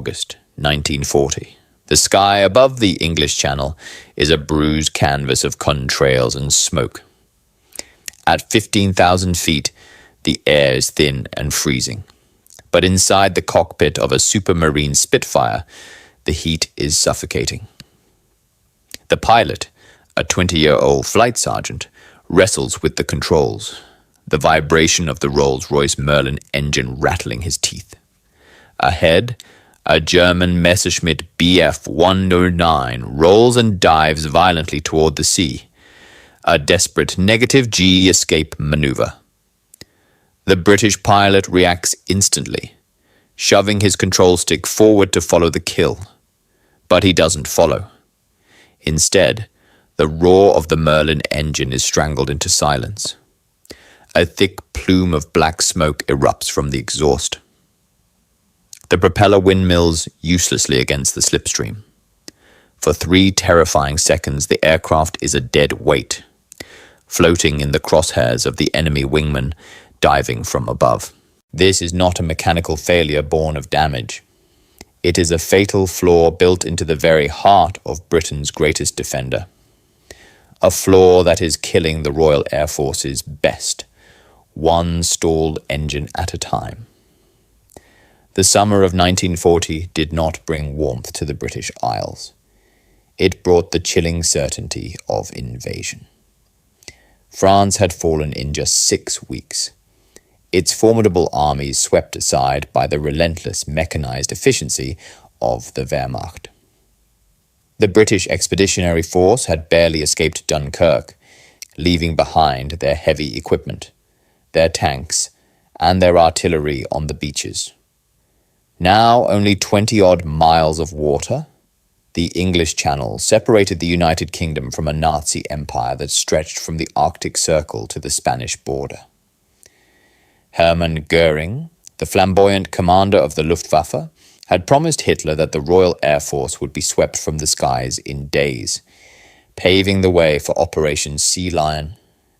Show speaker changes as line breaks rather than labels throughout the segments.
August 1940. The sky above the English Channel is a bruised canvas of contrails and smoke. At 15,000 feet, the air is thin and freezing. But inside the cockpit of a Supermarine Spitfire, the heat is suffocating. The pilot, a 20-year-old flight sergeant, wrestles with the controls, the vibration of the Rolls-Royce Merlin engine rattling his teeth. Ahead, a German Messerschmitt Bf 109 rolls and dives violently toward the sea, a desperate negative G escape maneuver. The British pilot reacts instantly, shoving his control stick forward to follow the kill. But he doesn't follow. Instead, the roar of the Merlin engine is strangled into silence. A thick plume of black smoke erupts from the exhaust. The propeller windmills uselessly against the slipstream. For 3 terrifying seconds, the aircraft is a dead weight, floating in the crosshairs of the enemy wingman diving from above. This is not a mechanical failure born of damage. It is a fatal flaw built into the very heart of Britain's greatest defender. A flaw that is killing the Royal Air Force's best, one stalled engine at a time. The summer of 1940 did not bring warmth to the British Isles. It brought the chilling certainty of invasion. France had fallen in just 6 weeks. Its formidable armies swept aside by the relentless mechanized efficiency of the Wehrmacht. The British Expeditionary Force had barely escaped Dunkirk, leaving behind their heavy equipment, their tanks, and their artillery on the beaches. Now only 20-odd miles of water, the English Channel separated the United Kingdom from a Nazi empire that stretched from the Arctic Circle to the Spanish border. Hermann Goering, the flamboyant commander of the Luftwaffe, had promised Hitler that the Royal Air Force would be swept from the skies in days, paving the way for Operation Sea Lion,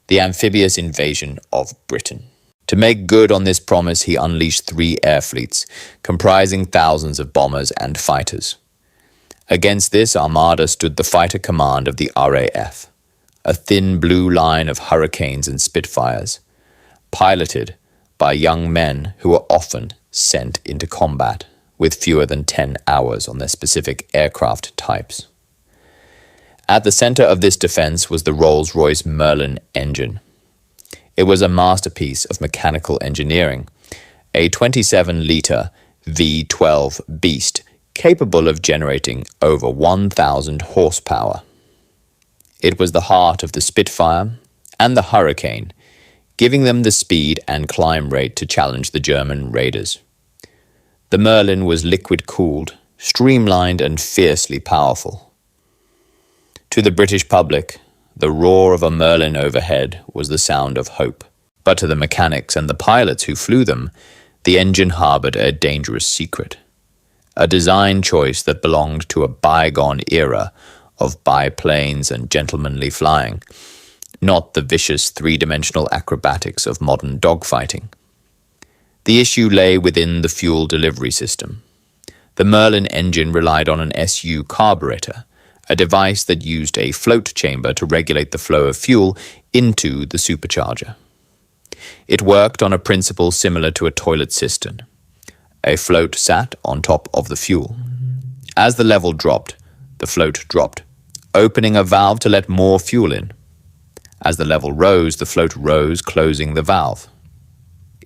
the amphibious invasion of Britain. To make good on this promise, he unleashed 3 air fleets, comprising thousands of bombers and fighters. Against this armada stood the fighter command of the RAF, a thin blue line of Hurricanes and Spitfires, piloted by young men who were often sent into combat with fewer than 10 hours on their specific aircraft types. At the center of this defense was the Rolls-Royce Merlin engine. It was a masterpiece of mechanical engineering, a 27-liter V12 beast capable of generating over 1,000 horsepower. It was the heart of the Spitfire and the Hurricane, giving them the speed and climb rate to challenge the German raiders. The Merlin was liquid-cooled, streamlined, and fiercely powerful. To the British public, the roar of a Merlin overhead was the sound of hope. But to the mechanics and the pilots who flew them, the engine harbored a dangerous secret, a design choice that belonged to a bygone era of biplanes and gentlemanly flying, not the vicious 3-dimensional acrobatics of modern dogfighting. The issue lay within the fuel delivery system. The Merlin engine relied on an SU carburetor, a device that used a float chamber to regulate the flow of fuel into the supercharger. It worked on a principle similar to a toilet cistern. A float sat on top of the fuel. As the level dropped, the float dropped, opening a valve to let more fuel in. As the level rose, the float rose, closing the valve.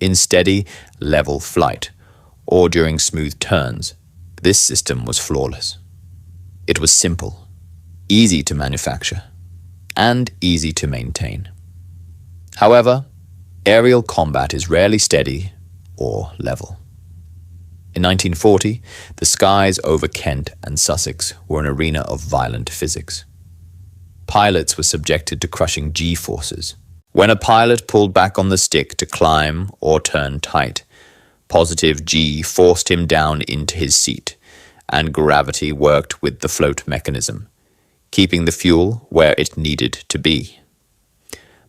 In steady, level flight, or during smooth turns, this system was flawless. It was simple, easy to manufacture, and easy to maintain. However, aerial combat is rarely steady or level. In 1940, the skies over Kent and Sussex were an arena of violent physics. Pilots were subjected to crushing G-forces. When a pilot pulled back on the stick to climb or turn tight, positive G forced him down into his seat, and gravity worked with the float mechanism, keeping the fuel where it needed to be.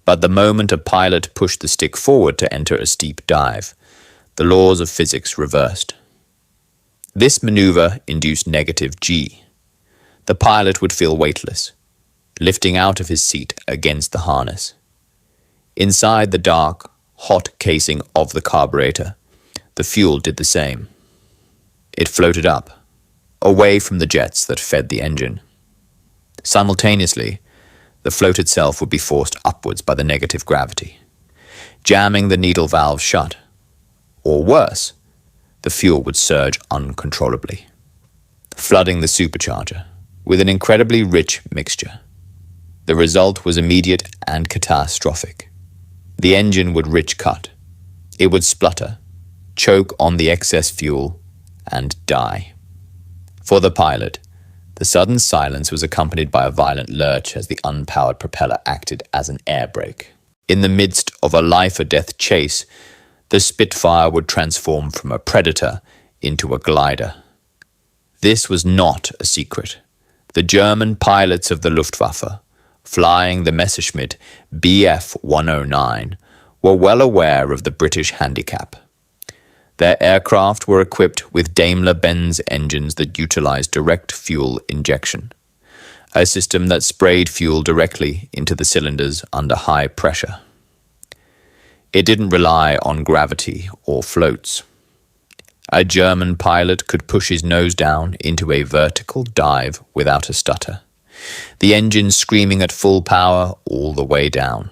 But the moment a pilot pushed the stick forward to enter a steep dive, the laws of physics reversed. This maneuver induced negative G. The pilot would feel weightless, lifting out of his seat against the harness. Inside the dark, hot casing of the carburetor, the fuel did the same. It floated up, away from the jets that fed the engine. Simultaneously, the float itself would be forced upwards by the negative gravity, jamming the needle valve shut. Or worse, the fuel would surge uncontrollably, flooding the supercharger with an incredibly rich mixture. The result was immediate and catastrophic. The engine would rich cut. It would splutter, choke on the excess fuel, and die. For the pilot, the sudden silence was accompanied by a violent lurch as the unpowered propeller acted as an air brake. In the midst of a life-or-death chase, the Spitfire would transform from a predator into a glider. This was not a secret. The German pilots of the Luftwaffe, flying the Messerschmitt Bf 109, were well aware of the British handicap. Their aircraft were equipped with Daimler-Benz engines that utilized direct fuel injection, a system that sprayed fuel directly into the cylinders under high pressure. It didn't rely on gravity or floats. A German pilot could push his nose down into a vertical dive without a stutter, the engine screaming at full power all the way down.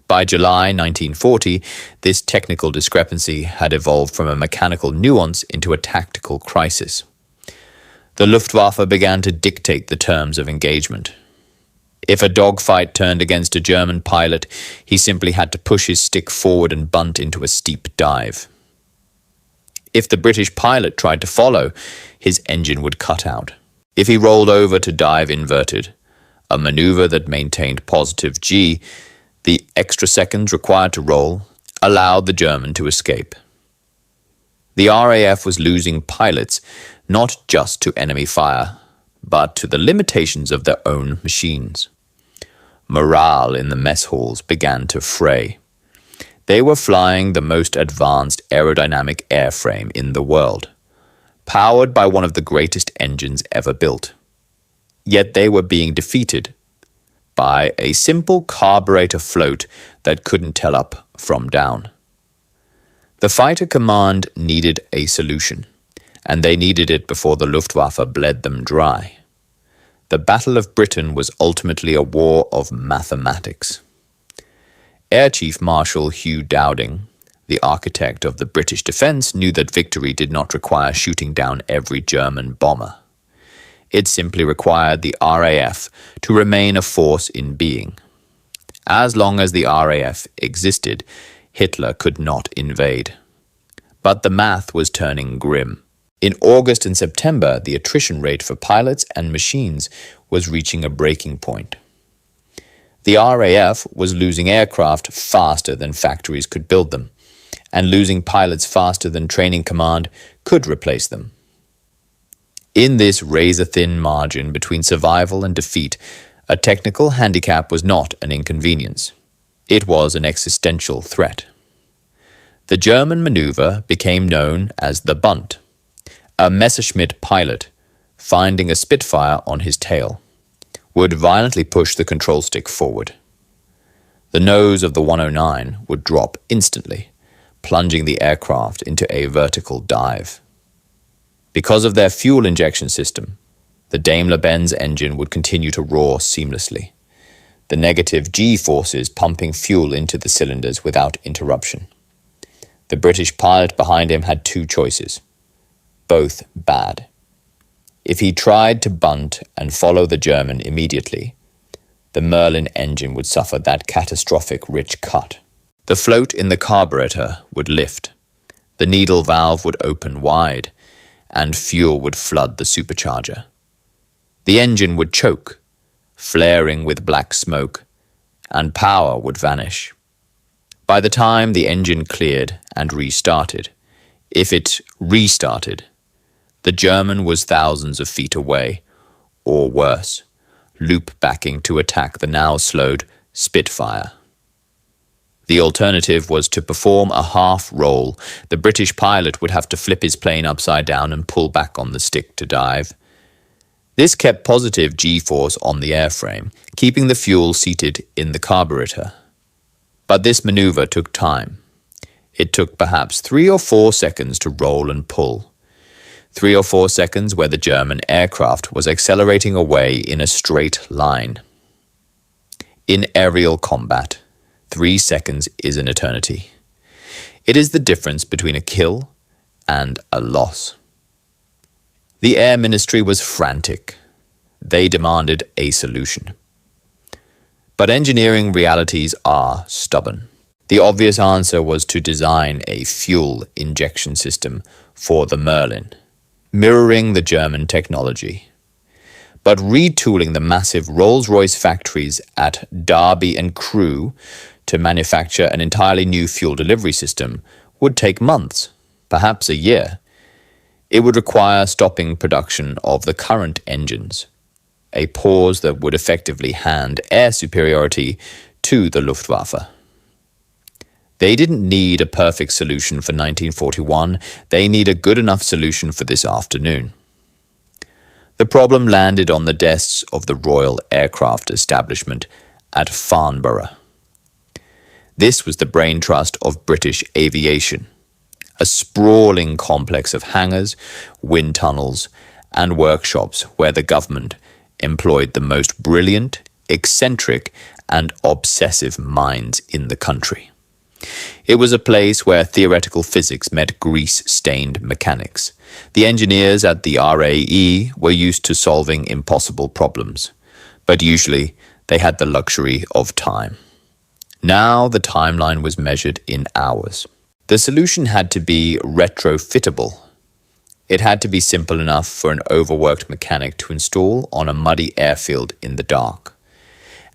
By July 1940, this technical discrepancy had evolved from a mechanical nuance into a tactical crisis. The Luftwaffe began to dictate the terms of engagement. If a dogfight turned against a German pilot, he simply had to push his stick forward and bunt into a steep dive. If the British pilot tried to follow, his engine would cut out. If he rolled over to dive inverted, a maneuver that maintained positive G, the extra seconds required to roll allowed the German to escape. The RAF was losing pilots not just to enemy fire, but to the limitations of their own machines. Morale in the mess halls began to fray. They were flying the most advanced aerodynamic airframe in the world, powered by one of the greatest engines ever built. Yet they were being defeated by a simple carburetor float that couldn't tell up from down. The fighter command needed a solution, and they needed it before the Luftwaffe bled them dry. The Battle of Britain was ultimately a war of mathematics. Air Chief Marshal Hugh Dowding, the architect of the British defence, knew that victory did not require shooting down every German bomber. It simply required the RAF to remain a force in being. As long as the RAF existed, Hitler could not invade. But the math was turning grim. In August and September, the attrition rate for pilots and machines was reaching a breaking point. The RAF was losing aircraft faster than factories could build them, and losing pilots faster than training command could replace them. In this razor-thin margin between survival and defeat, a technical handicap was not an inconvenience. It was an existential threat. The German maneuver became known as the bunt. A Messerschmitt pilot, finding a Spitfire on his tail, would violently push the control stick forward. The nose of the 109 would drop instantly, plunging the aircraft into a vertical dive. Because of their fuel injection system, the Daimler-Benz engine would continue to roar seamlessly, the negative G forces pumping fuel into the cylinders without interruption. The British pilot behind him had two choices, both bad. If he tried to bunt and follow the German immediately, the Merlin engine would suffer that catastrophic rich cut. The float in the carburetor would lift, the needle valve would open wide, and fuel would flood the supercharger. The engine would choke, flaring with black smoke, and power would vanish. By the time the engine cleared and restarted, if it restarted, the German was thousands of feet away, or worse, loop-backing to attack the now slowed Spitfire. The alternative was to perform a half roll. The British pilot would have to flip his plane upside down and pull back on the stick to dive. This kept positive G-force on the airframe, keeping the fuel seated in the carburetor. But this maneuver took time. It took perhaps 3 or 4 seconds to roll and pull. 3 or 4 seconds where the German aircraft was accelerating away in a straight line. In aerial combat, 3 seconds is an eternity. It is the difference between a kill and a loss. The Air Ministry was frantic. They demanded a solution. But engineering realities are stubborn. The obvious answer was to design a fuel injection system for the Merlin, mirroring the German technology. But retooling the massive Rolls-Royce factories at Derby and Crewe to manufacture an entirely new fuel delivery system would take months, perhaps a year. It would require stopping production of the current engines, a pause that would effectively hand air superiority to the Luftwaffe. They didn't need a perfect solution for 1941, they need a good enough solution for this afternoon. The problem landed on the desks of the Royal Aircraft Establishment at Farnborough. This was the brain trust of British aviation, a sprawling complex of hangars, wind tunnels, and workshops where the government employed the most brilliant, eccentric, and obsessive minds in the country. It was a place where theoretical physics met grease-stained mechanics. The engineers at the RAE were used to solving impossible problems, but usually they had the luxury of time. Now the timeline was measured in hours. The solution had to be retrofittable. It had to be simple enough for an overworked mechanic to install on a muddy airfield in the dark.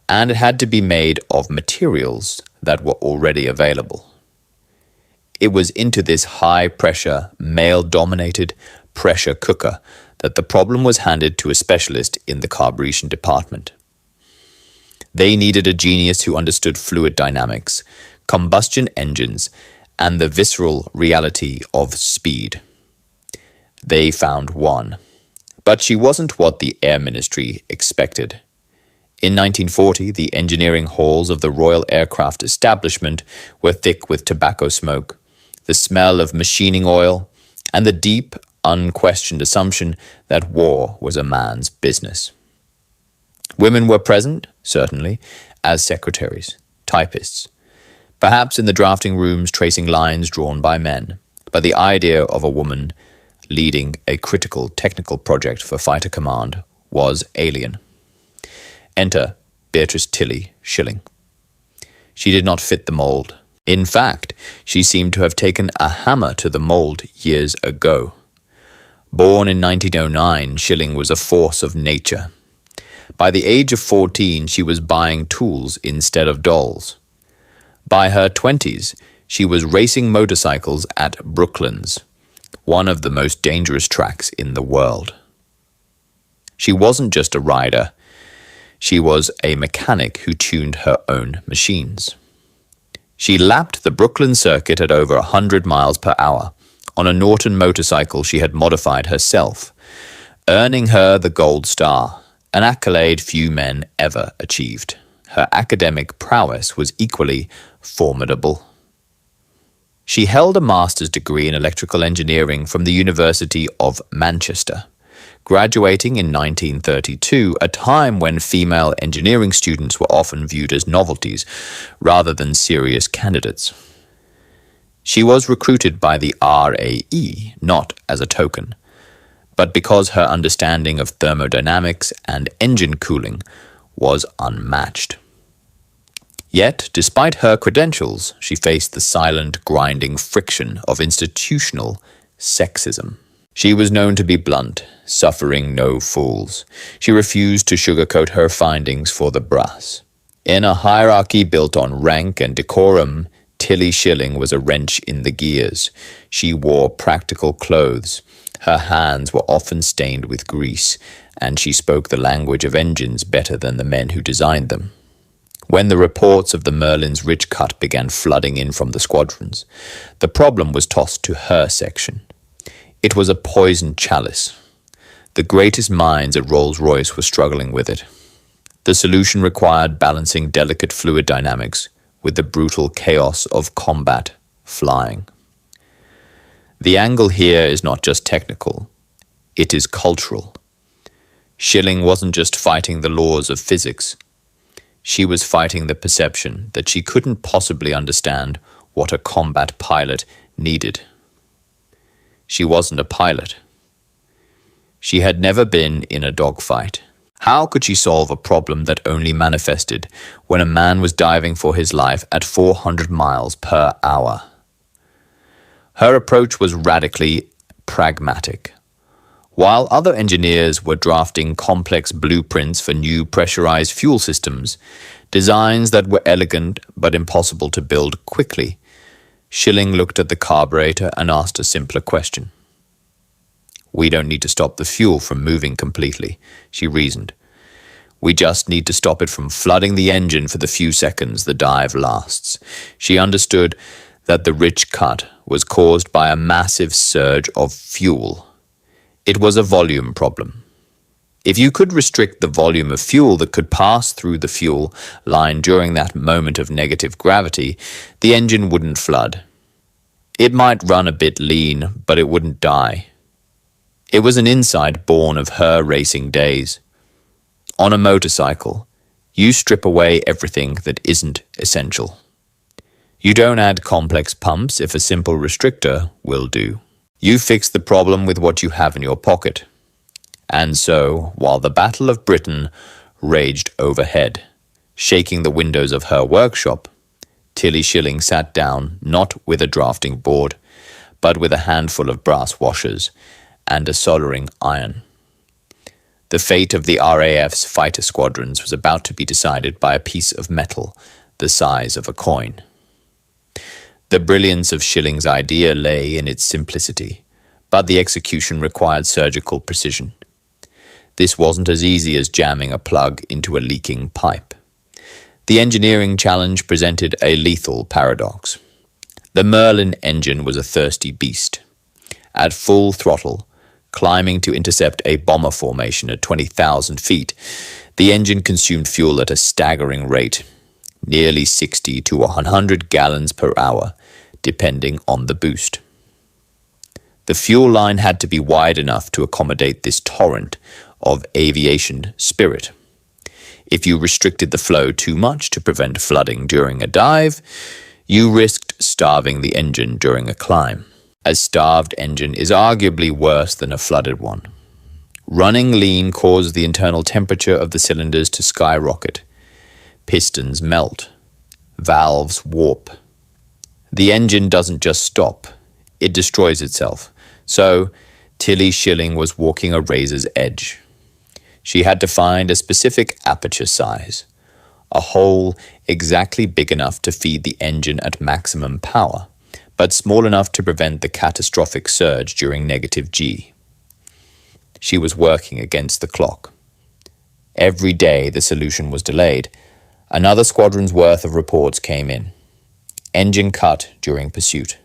And it had to be made of materials that were already available. It was into this high-pressure, male-dominated pressure cooker that the problem was handed to a specialist in the carburation department. They needed a genius who understood fluid dynamics, combustion engines, and the visceral reality of speed. They found one. But she wasn't what the Air Ministry expected. In 1940, the engineering halls of the Royal Aircraft Establishment were thick with tobacco smoke, the smell of machining oil, and the deep, unquestioned assumption that war was a man's business. Women were present, certainly, as secretaries, typists, perhaps in the drafting rooms tracing lines drawn by men, but the idea of a woman leading a critical technical project for fighter command was alien. Enter Beatrice Tilly Shilling. She did not fit the mold. In fact, she seemed to have taken a hammer to the mold years ago. Born in 1909, Shilling was a force of nature. By the age of 14, she was buying tools instead of dolls. By her 20s, she was racing motorcycles at Brooklands, one of the most dangerous tracks in the world. She wasn't just a rider. She was a mechanic who tuned her own machines. She lapped the Brooklyn circuit at over 100 miles per hour on a Norton motorcycle she had modified herself, earning her the Gold Star, an accolade few men ever achieved. Her academic prowess was equally formidable. She held a master's degree in electrical engineering from the University of Manchester, graduating in 1932, a time when female engineering students were often viewed as novelties rather than serious candidates. She was recruited by the RAE, not as a token, but because her understanding of thermodynamics and engine cooling was unmatched. Yet, despite her credentials, she faced the silent, grinding friction of institutional sexism. She was known to be blunt, suffering no fools. She refused to sugarcoat her findings for the brass. In a hierarchy built on rank and decorum, Tilly Shilling was a wrench in the gears. She wore practical clothes. Her hands were often stained with grease, and she spoke the language of engines better than the men who designed them. When the reports of the Merlin's ridge cut began flooding in from the squadrons, the problem was tossed to her section. It was a poisoned chalice. The greatest minds at Rolls-Royce were struggling with it. The solution required balancing delicate fluid dynamics with the brutal chaos of combat flying. The angle here is not just technical, it is cultural. Shilling wasn't just fighting the laws of physics. She was fighting the perception that she couldn't possibly understand what a combat pilot needed. She wasn't a pilot. She had never been in a dogfight. How could she solve a problem that only manifested when a man was diving for his life at 400 miles per hour? Her approach was radically pragmatic. While other engineers were drafting complex blueprints for new pressurized fuel systems, designs that were elegant but impossible to build quickly, Shilling looked at the carburetor and asked a simpler question. "We don't need to stop the fuel from moving completely," she reasoned. "We just need to stop it from flooding the engine for the few seconds the dive lasts." She understood that the ridge cut was caused by a massive surge of fuel. It was a volume problem. If you could restrict the volume of fuel that could pass through the fuel line during that moment of negative gravity, the engine wouldn't flood. It might run a bit lean, but it wouldn't die. It was an insight born of her racing days. On a motorcycle, you strip away everything that isn't essential. You don't add complex pumps if a simple restrictor will do. You fix the problem with what you have in your pocket. And so, while the Battle of Britain raged overhead, shaking the windows of her workshop, Tilly Shilling sat down not with a drafting board, but with a handful of brass washers and a soldering iron. The fate of the RAF's fighter squadrons was about to be decided by a piece of metal the size of a coin. The brilliance of Shilling's idea lay in its simplicity, but the execution required surgical precision. This wasn't as easy as jamming a plug into a leaking pipe. The engineering challenge presented a lethal paradox. The Merlin engine was a thirsty beast. At full throttle, climbing to intercept a bomber formation at 20,000 feet, the engine consumed fuel at a staggering rate, nearly 60 to 100 gallons per hour, depending on the boost. The fuel line had to be wide enough to accommodate this torrent of aviation spirit. If you restricted the flow too much to prevent flooding during a dive, you risked starving the engine during a climb. A starved engine is arguably worse than a flooded one. Running lean caused the internal temperature of the cylinders to skyrocket. Pistons melt. Valves warp. The engine doesn't just stop, it destroys itself. So, Tilly Shilling was walking a razor's edge. She had to find a specific aperture size, a hole exactly big enough to feed the engine at maximum power, but small enough to prevent the catastrophic surge during negative G. She was working against the clock. Every day the solution was delayed. Another squadron's worth of reports came in. Engine cut during pursuit.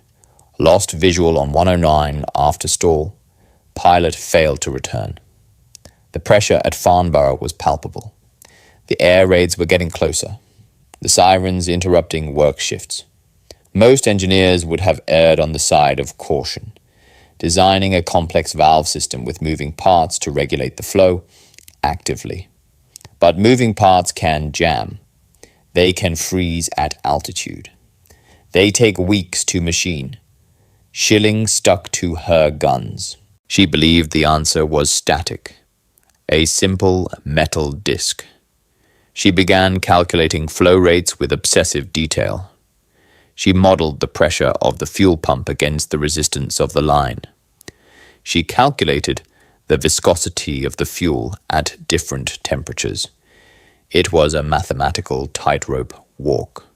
Lost visual on 109 after stall. Pilot failed to return. The pressure at Farnborough was palpable. The air raids were getting closer. The sirens interrupting work shifts. Most engineers would have erred on the side of caution, designing a complex valve system with moving parts to regulate the flow actively. But moving parts can jam. They can freeze at altitude. They take weeks to machine. Shilling stuck to her guns. She believed the answer was static, a simple metal disc. She began calculating flow rates with obsessive detail. She modeled the pressure of the fuel pump against the resistance of the line. She calculated the viscosity of the fuel at different temperatures. It was a mathematical tightrope walk.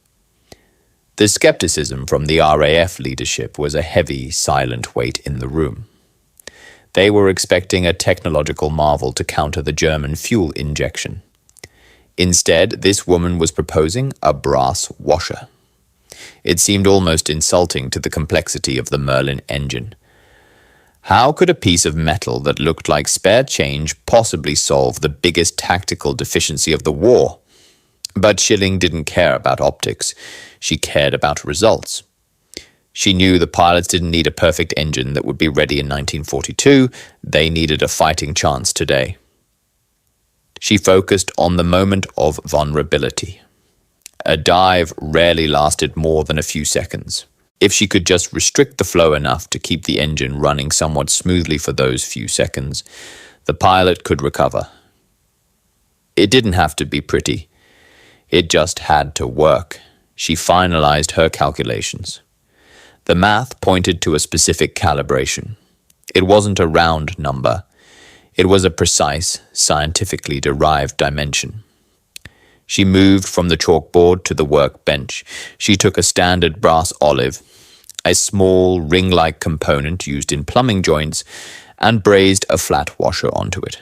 The skepticism from the RAF leadership was a heavy, silent weight in the room. They were expecting a technological marvel to counter the German fuel injection. Instead, this woman was proposing a brass washer. It seemed almost insulting to the complexity of the Merlin engine. How could a piece of metal that looked like spare change possibly solve the biggest tactical deficiency of the war? But Shilling didn't care about optics. She cared about results. She knew the pilots didn't need a perfect engine that would be ready in 1942. They needed a fighting chance today. She focused on the moment of vulnerability. A dive rarely lasted more than a few seconds. If she could just restrict the flow enough to keep the engine running somewhat smoothly for those few seconds, the pilot could recover. It didn't have to be pretty. It just had to work. She finalized her calculations. The math pointed to a specific calibration. It wasn't a round number. It was a precise, scientifically derived dimension. She moved from the chalkboard to the workbench. She took a standard brass olive, a small ring-like component used in plumbing joints, and brazed a flat washer onto it.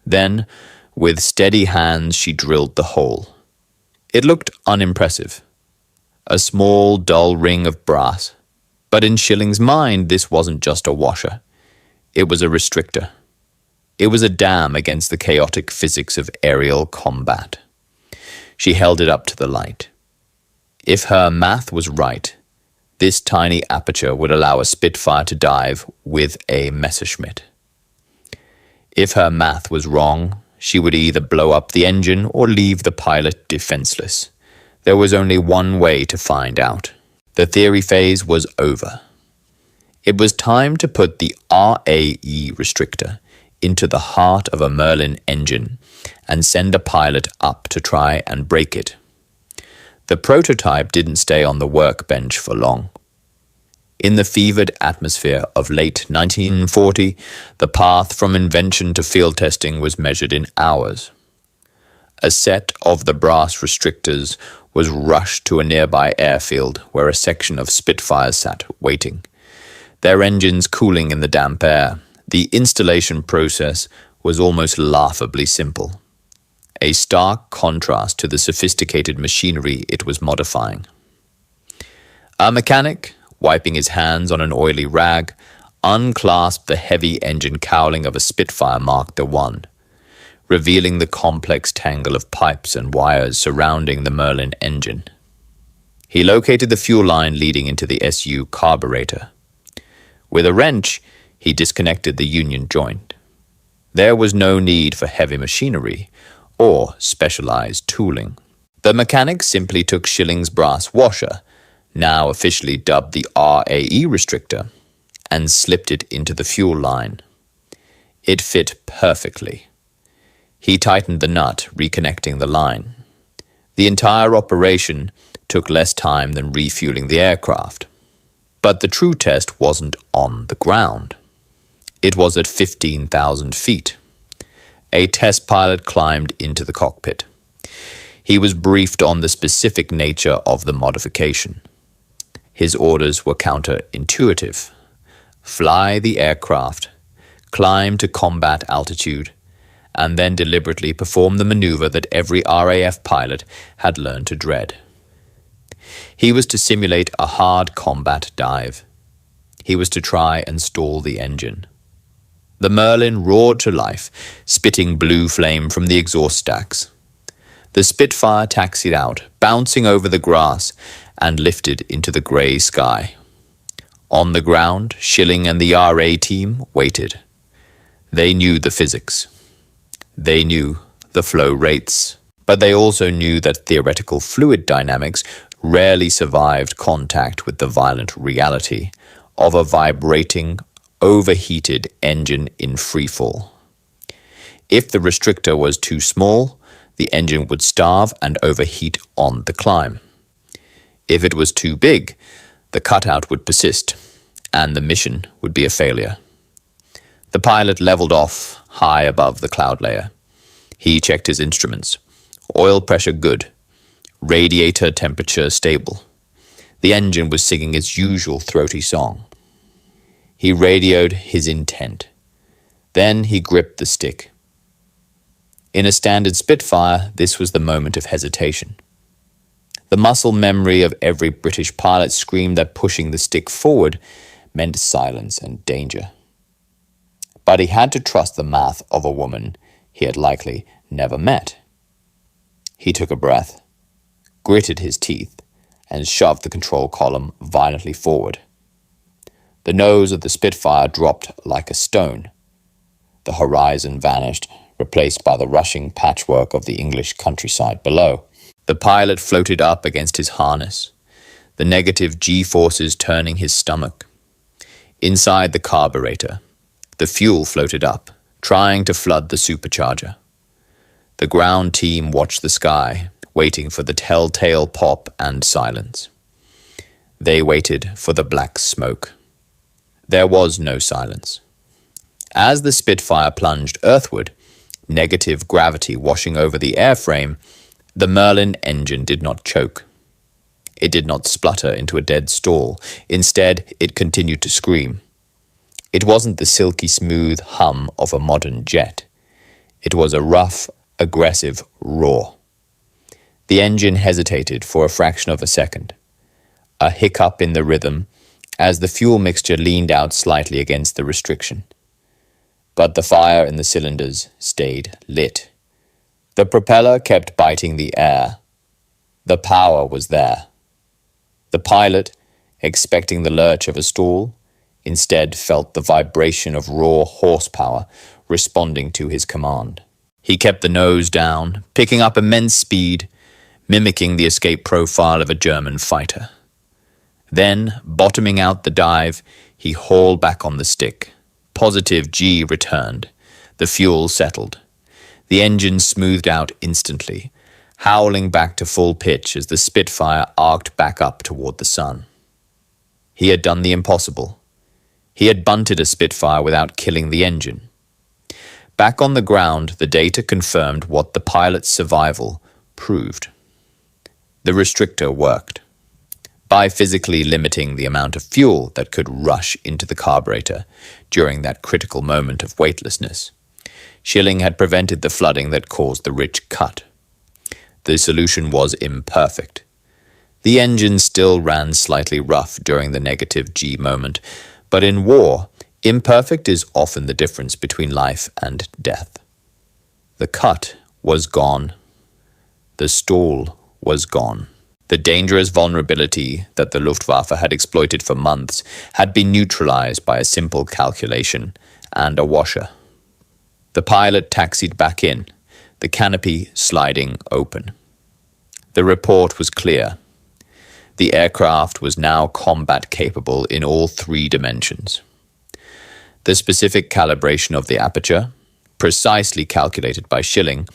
Then, with steady hands, she drilled the hole. It looked unimpressive. A small, dull ring of brass. But in Shilling's mind, this wasn't just a washer. It was a restrictor. It was a dam against the chaotic physics of aerial combat. She held it up to the light. If her math was right, this tiny aperture would allow a Spitfire to dive with a Messerschmitt. If her math was wrong, she would either blow up the engine or leave the pilot defenseless. There was only one way to find out. The theory phase was over. It was time to put the RAE restrictor into the heart of a Merlin engine and send a pilot up to try and break it. The prototype didn't stay on the workbench for long. In the fevered atmosphere of late 1940, the path from invention to field testing was measured in hours. A set of the brass restrictors was rushed to a nearby airfield where a section of Spitfires sat waiting, their engines cooling in the damp air. The installation process was almost laughably simple, a stark contrast to the sophisticated machinery it was modifying. A mechanic, wiping his hands on an oily rag, unclasped the heavy engine cowling of a Spitfire Mark I, revealing the complex tangle of pipes and wires surrounding the Merlin engine. He located the fuel line leading into the SU carburetor. With a wrench, he disconnected the union joint. There was no need for heavy machinery or specialized tooling. The mechanic simply took Shilling's brass washer, now officially dubbed the RAE restrictor, and slipped it into the fuel line. It fit perfectly. He tightened the nut, reconnecting the line. The entire operation took less time than refueling the aircraft. But the true test wasn't on the ground. It was at 15,000 feet. A test pilot climbed into the cockpit. He was briefed on the specific nature of the modification. His orders were counterintuitive. Fly the aircraft, climb to combat altitude, and then deliberately perform the maneuver that every RAF pilot had learned to dread. He was to simulate a hard combat dive. He was to try and stall the engine. The Merlin roared to life, spitting blue flame from the exhaust stacks. The Spitfire taxied out, bouncing over the grass, and lifted into the grey sky. On the ground, Shilling and the RA team waited. They knew the physics. They knew the flow rates. But they also knew that theoretical fluid dynamics rarely survived contact with the violent reality of a vibrating, overheated engine in freefall. If the restrictor was too small, the engine would starve and overheat on the climb. If it was too big, the cutout would persist, and the mission would be a failure. The pilot leveled off high above the cloud layer. He checked his instruments. Oil pressure good. Radiator temperature stable. The engine was singing its usual throaty song. He radioed his intent. Then he gripped the stick. In a standard Spitfire, this was the moment of hesitation. The muscle memory of every British pilot screamed that pushing the stick forward meant silence and danger. But he had to trust the math of a woman he had likely never met. He took a breath, gritted his teeth, and shoved the control column violently forward. The nose of the Spitfire dropped like a stone. The horizon vanished, replaced by the rushing patchwork of the English countryside below. The pilot floated up against his harness, the negative G-forces turning his stomach. Inside the carburetor, the fuel floated up, trying to flood the supercharger. The ground team watched the sky, waiting for the telltale pop and silence. They waited for the black smoke. There was no silence. As the Spitfire plunged earthward, negative gravity washing over the airframe, the Merlin engine did not choke. It did not splutter into a dead stall. Instead, it continued to scream. It wasn't the silky smooth hum of a modern jet. It was a rough, aggressive roar. The engine hesitated for a fraction of a second. A hiccup in the rhythm as the fuel mixture leaned out slightly against the restriction. But the fire in the cylinders stayed lit. The propeller kept biting the air. The power was there. The pilot, expecting the lurch of a stall, instead felt the vibration of raw horsepower responding to his command. He kept the nose down, picking up immense speed, mimicking the escape profile of a German fighter. Then, bottoming out the dive, he hauled back on the stick. Positive G returned. The fuel settled. The engine smoothed out instantly, howling back to full pitch as the Spitfire arced back up toward the sun. He had done the impossible. He had bunted a Spitfire without killing the engine. Back on the ground, the data confirmed what the pilot's survival proved. The restrictor worked. By physically limiting the amount of fuel that could rush into the carburetor during that critical moment of weightlessness, Shilling had prevented the flooding that caused the rich cut. The solution was imperfect. The engine still ran slightly rough during the negative G moment, but in war, imperfect is often the difference between life and death. The cut was gone. The stall was gone. The dangerous vulnerability that the Luftwaffe had exploited for months had been neutralized by a simple calculation and a washer. The pilot taxied back in, the canopy sliding open. The report was clear. The aircraft was now combat capable in all three dimensions. The specific calibration of the aperture, precisely calculated by Shilling,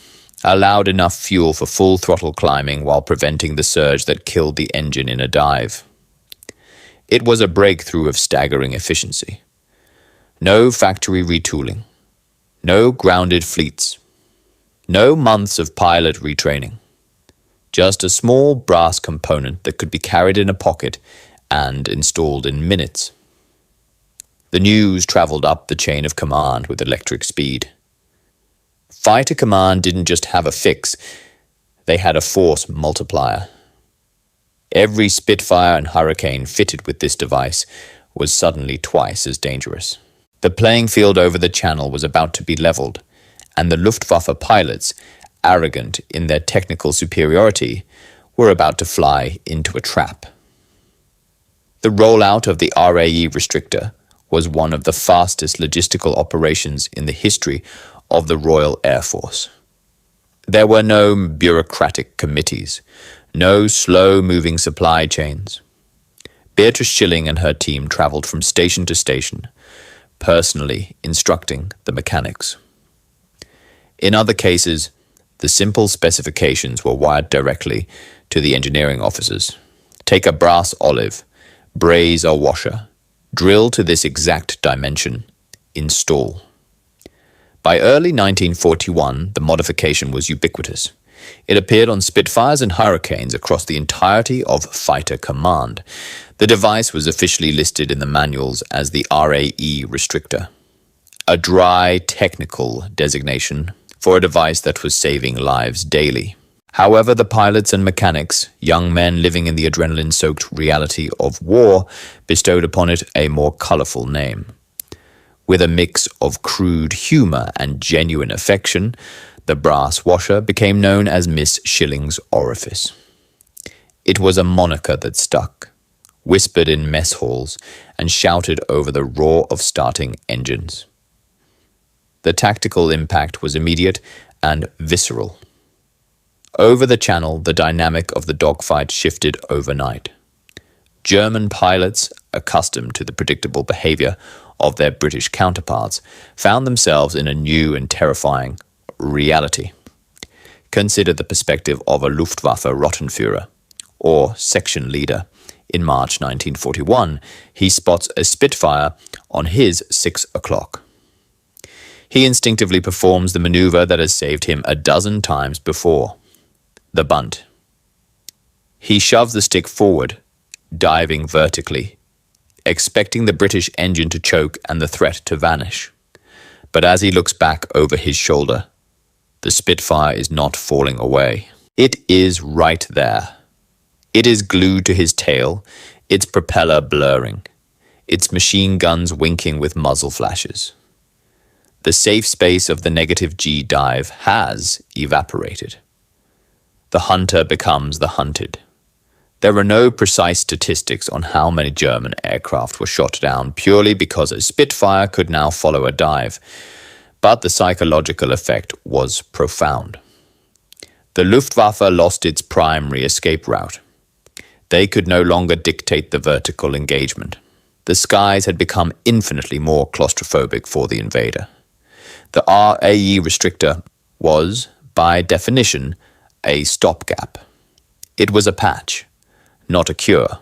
allowed enough fuel for full throttle climbing while preventing the surge that killed the engine in a dive. It was a breakthrough of staggering efficiency. No factory retooling. No grounded fleets. No months of pilot retraining. Just a small brass component that could be carried in a pocket and installed in minutes. The news traveled up the chain of command with electric speed. Fighter Command didn't just have a fix, they had a force multiplier. Every Spitfire and Hurricane fitted with this device was suddenly twice as dangerous. The playing field over the channel was about to be leveled, and the Luftwaffe pilots, arrogant in their technical superiority, were about to fly into a trap. The rollout of the RAE restrictor was one of the fastest logistical operations in the history of the Royal Air Force. There were no bureaucratic committees, no slow-moving supply chains. Beatrice Shilling and her team traveled from station to station, personally instructing the mechanics. In other cases, the simple specifications were wired directly to the engineering officers. Take a brass olive, braze a washer, drill to this exact dimension, install. By early 1941, the modification was ubiquitous. It appeared on Spitfires and Hurricanes across the entirety of Fighter Command. The device was officially listed in the manuals as the RAE restrictor, a dry, technical designation for a device that was saving lives daily. However, the pilots and mechanics, young men living in the adrenaline-soaked reality of war, bestowed upon it a more colorful name. With a mix of crude humor and genuine affection, the brass washer became known as Miss Shilling's orifice. It was a moniker that stuck, whispered in mess halls, and shouted over the roar of starting engines. The tactical impact was immediate and visceral. Over the channel, the dynamic of the dogfight shifted overnight. German pilots, accustomed to the predictable behavior of their British counterparts, found themselves in a new and terrifying reality. Consider the perspective of a Luftwaffe Rottenführer, or section leader. In March 1941, he spots a Spitfire on his 6 o'clock. He instinctively performs the maneuver that has saved him a dozen times before. The bunt. He shoves the stick forward, diving vertically, expecting the British engine to choke and the threat to vanish. But as he looks back over his shoulder, the Spitfire is not falling away. It is right there. It is glued to his tail, its propeller blurring, its machine guns winking with muzzle flashes. The safe space of the negative G dive has evaporated. The hunter becomes the hunted. There are no precise statistics on how many German aircraft were shot down purely because a Spitfire could now follow a dive, but the psychological effect was profound. The Luftwaffe lost its primary escape route. They could no longer dictate the vertical engagement. The skies had become infinitely more claustrophobic for the invader. The RAE restrictor was, by definition, a stopgap. It was a patch, not a cure.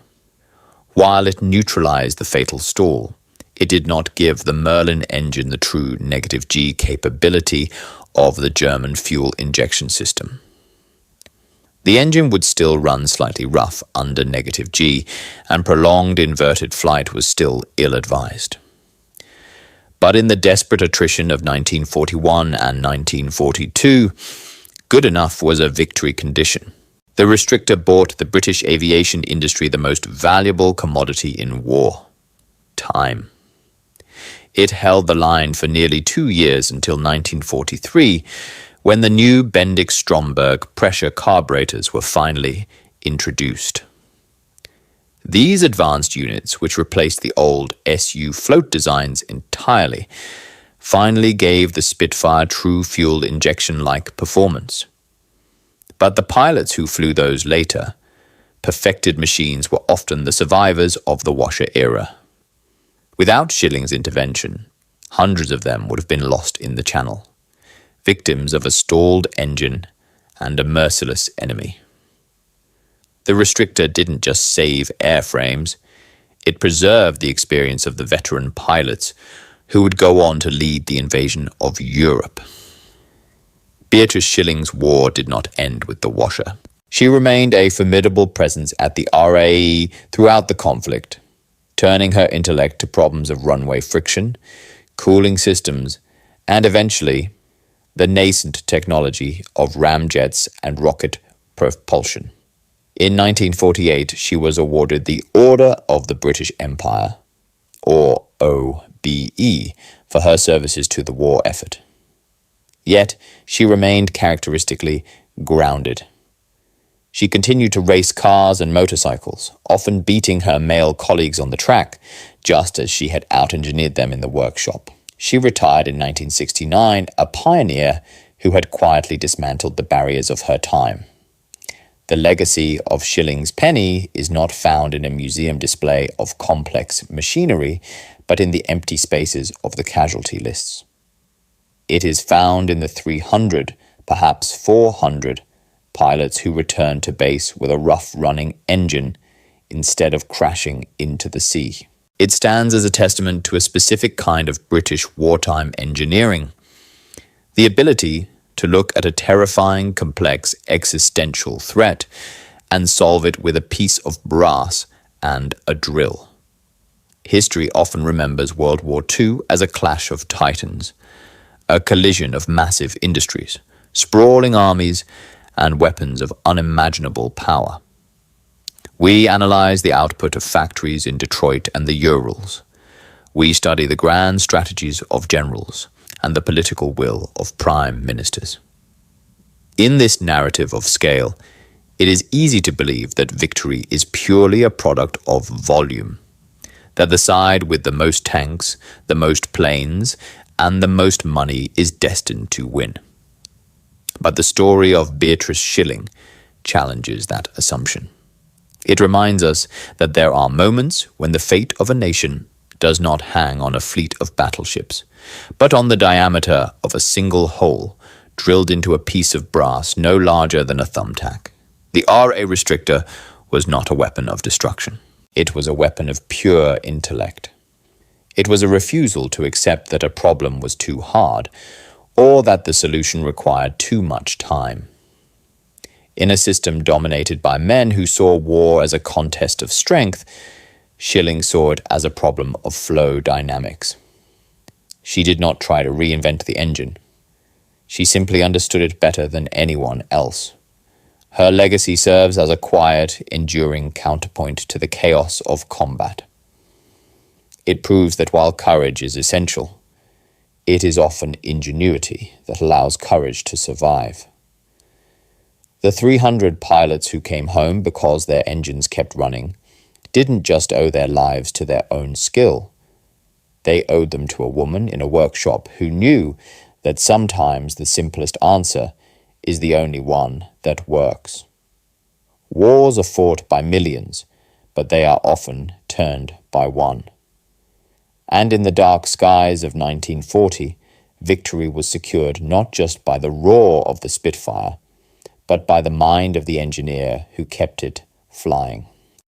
While it neutralized the fatal stall, it did not give the Merlin engine the true negative G capability of the German fuel injection system. The engine would still run slightly rough under negative G, and prolonged inverted flight was still ill-advised. But in the desperate attrition of 1941 and 1942, good enough was a victory condition. The restrictor bought the British aviation industry the most valuable commodity in war: time. It held the line for nearly 2 years until 1943, when the new Bendix-Stromberg pressure carburetors were finally introduced. These advanced units, which replaced the old SU float designs entirely, finally gave the Spitfire true fuel injection-like performance. But the pilots who flew those later, perfected machines were often the survivors of the washer era. Without Shilling's intervention, hundreds of them would have been lost in the channel, victims of a stalled engine and a merciless enemy. The restrictor didn't just save airframes, it preserved the experience of the veteran pilots who would go on to lead the invasion of Europe. Beatrice Shilling's war did not end with the washer. She remained a formidable presence at the RAE throughout the conflict, turning her intellect to problems of runway friction, cooling systems, and eventually the nascent technology of ramjets and rocket propulsion. In 1948, she was awarded the Order of the British Empire, or OBE, for her services to the war effort. Yet, she remained characteristically grounded. She continued to race cars and motorcycles, often beating her male colleagues on the track, just as she had out-engineered them in the workshop. She retired in 1969, a pioneer who had quietly dismantled the barriers of her time. The legacy of Shilling's penny is not found in a museum display of complex machinery, but in the empty spaces of the casualty lists. It is found in the 300, perhaps 400, pilots who returned to base with a rough-running engine instead of crashing into the sea. It stands as a testament to a specific kind of British wartime engineering, the ability to look at a terrifying, complex, existential threat and solve it with a piece of brass and a drill. History often remembers World War II as a clash of titans, a collision of massive industries, sprawling armies, and weapons of unimaginable power. We analyze the output of factories in Detroit and the Urals. We study the grand strategies of generals and the political will of prime ministers. In this narrative of scale, it is easy to believe that victory is purely a product of volume, that the side with the most tanks, the most planes, and the most money is destined to win. But the story of Beatrice Shilling challenges that assumption. It reminds us that there are moments when the fate of a nation does not hang on a fleet of battleships, but on the diameter of a single hole drilled into a piece of brass no larger than a thumbtack. The RA restrictor was not a weapon of destruction. It was a weapon of pure intellect. It was a refusal to accept that a problem was too hard, or that the solution required too much time. In a system dominated by men who saw war as a contest of strength, Shilling saw it as a problem of flow dynamics. She did not try to reinvent the engine. She simply understood it better than anyone else. Her legacy serves as a quiet, enduring counterpoint to the chaos of combat. It proves that while courage is essential, it is often ingenuity that allows courage to survive. The 300 pilots who came home because their engines kept running didn't just owe their lives to their own skill. They owed them to a woman in a workshop who knew that sometimes the simplest answer is the only one that works. Wars are fought by millions, but they are often turned by one. And in the dark skies of 1940, victory was secured not just by the roar of the Spitfire, but by the mind of the engineer who kept it flying.